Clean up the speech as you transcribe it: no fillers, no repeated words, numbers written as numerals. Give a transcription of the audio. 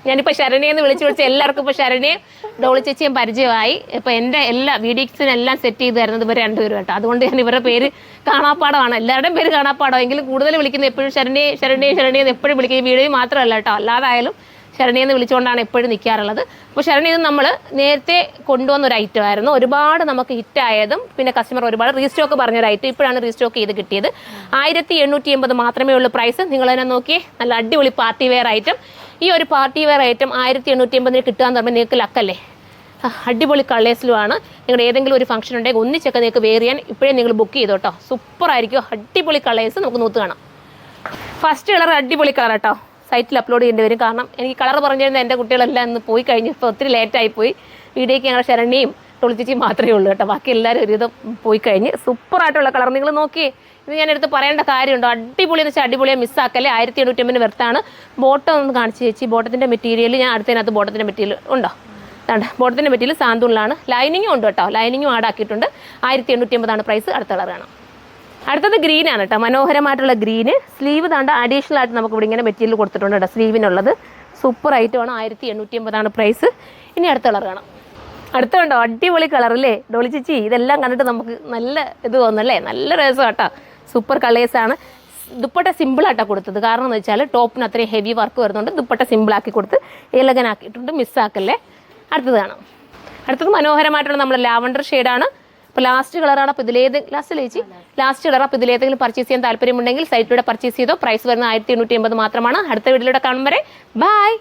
ഞാനിപ്പോൾ ശരണ്യെന്ന് വിളിച്ച് എല്ലാവർക്കും ഇപ്പോൾ ശരണ്യയും ഡോളി ചേച്ചിയും പരിചയമായി. ഇപ്പോൾ എൻ്റെ എല്ലാ വീഡിയോസിനെല്ലാം സെറ്റ് ചെയ്ത് തരുന്നത് ഇവർ രണ്ടുപേരും കേട്ടോ. അതുകൊണ്ട് ഞാൻ ഇവരുടെ പേര് കാണാപ്പാടമാണ്, എല്ലാവരുടെയും പേര് കാണാപ്പാടം. എങ്കിലും കൂടുതൽ വിളിക്കുന്നത് എപ്പോഴും ശരണ്യ എന്ന് എപ്പോഴും വിളിക്കും. ഈ വീഡിയോ മാത്രമല്ല കേട്ടോ, അല്ലാതായാലും ശരണ്യെന്ന് വിളിച്ചുകൊണ്ടാണ് എപ്പോഴും നിൽക്കാറുള്ളത്. അപ്പോൾ ശരണ്യ ഇത് നമ്മൾ നേരത്തെ കൊണ്ടുവന്ന ഒരു ഐറ്റം ആയിരുന്നു, ഒരുപാട് നമുക്ക് ഹിറ്റായതും പിന്നെ കസ്റ്റമർ ഒരുപാട് റീസ്റ്റോക്ക് പറഞ്ഞൊരു ഐറ്റം. ഇപ്പോഴാണ് റീസ്റ്റോക്ക് ചെയ്ത് കിട്ടിയത്. 1880 മാത്രമേ ഉള്ളൂ പ്രൈസ്. നിങ്ങൾ തന്നെ നോക്കിയേ, നല്ല അടിപൊളി പാർട്ടി വെയർ ഐറ്റം. ഈ ഒരു പാർട്ടി വെയർ ഐറ്റം 1880 കിട്ടുകയെന്ന് പറയുമ്പോൾ നിങ്ങൾക്ക് ലക്കല്ലേ. അടിപൊളി കളേഴ്സിലുമാണ്. നിങ്ങളുടെ ഏതെങ്കിലും ഒരു ഫംഗ്ഷൻ ഉണ്ടെങ്കിൽ ഒന്നിച്ചൊക്കെ നിങ്ങൾക്ക് വെയർ ചെയ്യാൻ ഇപ്പോഴേ നിങ്ങൾ ബുക്ക് ചെയ്തോ കേട്ടോ. സൂപ്പറായിരിക്കും, അടിപൊളി കളേഴ്സ്. നമുക്ക് നോത്ത് കാണാം. ഫസ്റ്റ് കളർ അടിപൊളി കളർ കേട്ടോ, സൈറ്റിൽ അപ്ലോഡ് ചെയ്യേണ്ടി വരും. കാരണം എനിക്ക് കളർ പറഞ്ഞു തരുന്ന എൻ്റെ കുട്ടികളെല്ലാം ഇന്ന് പോയി കഴിഞ്ഞു. ഇപ്പോൾ ഒത്തിരി ലേറ്റായി പോയി. വീഡിയോയ്ക്ക് ഞങ്ങൾ ശരണ്യയും ടൊളിച്ചിച്ചിയും മാത്രമേ ഉള്ളൂ കേട്ടോ, ബാക്കി എല്ലാവരും ഒരുവിധം പോയി കഴിഞ്ഞ്. സൂപ്പറായിട്ടുള്ള കളർ നിങ്ങൾ നോക്കിയേ. ഇത് ഞാൻ എടുത്ത് പറയേണ്ട കാര്യമുണ്ടോ? അടിപൊളി എന്ന് വെച്ചാൽ അടിപൊളിയെ മിസ്സാക്കല്ലേ. 1880 വെർത്താണ്. ബോട്ടം ഒന്ന് കാണിച്ച് ചേച്ചി. ബോട്ടത്തിൻ്റെ മെറ്റീരിയൽ ഞാൻ അടുത്തതിനകത്ത് ബോട്ടത്തിൻ്റെ മെറ്റീരിയൽ ഉണ്ടോ? അതാണ് ബോട്ടത്തിൻ്റെ മെറ്റീരിയൽ സാന്തൂണിലാണ്. ലൈനിങ്ങും ഉണ്ട് കേട്ടോ, ലൈനിങ്ങും ആഡാക്കിയിട്ടുണ്ട്. 1880 പ്രൈസ്. അടുത്ത കളർ കാണാം. അടുത്തത് ഗ്രീനാണ് കേട്ടോ, മനോഹരമായിട്ടുള്ള ഗ്രീന്. സ്ലീവ് താണ്ട അഡീഷണൽ ആയിട്ട് നമുക്ക് ഇവിടെ ഇങ്ങനെ മെറ്റീരിയൽ കൊടുത്തിട്ടുണ്ട് കേട്ടോ, സ്ലീവിനുള്ളത്. സൂപ്പർ ഐറ്റമാണ്. 1880 പ്രൈസ്. ഇനി അടുത്ത കളർ കാണാം. അടുത്ത കണ്ടോ, അടിപൊളി കളറല്ലേ ഡോളി ചേച്ചി. ഇതെല്ലാം കണ്ടിട്ട് നമുക്ക് നല്ല ഇത് തോന്നല്ലേ, നല്ല രസം കേട്ടോ. സൂപ്പർ കളേഴ്സാണ്. ദുപ്പട്ട സിമ്പിളായിട്ടാണ് കൊടുത്തത്. കാരണം എന്ന് വെച്ചാൽ ടോപ്പിന് അത്രയും ഹെവി വർക്ക് വരുന്നുണ്ട്. ദുപ്പട്ട സിമ്പിളാക്കി കൊടുത്ത് എലഗനാക്കിയിട്ടുണ്ട്, മിസ്സാക്കല്ലേ. അടുത്തത് കാണാം. അടുത്തത് മനോഹരമായിട്ടുള്ള നമ്മുടെ ലാവണ്ടർ ഷെയ്ഡാണ്. അപ്പോൾ ലാസ്റ്റ് കളറാണ്. അപ്പോൾ ലാസ്റ്റ് കളർ. അപ്പോൾ ഇതിലേതെങ്കിലും പർച്ചേസ് ചെയ്യാൻ താല്പര്യമുണ്ടെങ്കിൽ സൈറ്റിലൂടെ പർച്ചേസ് ചെയ്തോ. പ്രൈസ് വരുന്നത് 1880 മാത്രമാണ്. അടുത്ത വീഡിയോയിലൂടെ കാണും വരെ ബൈ.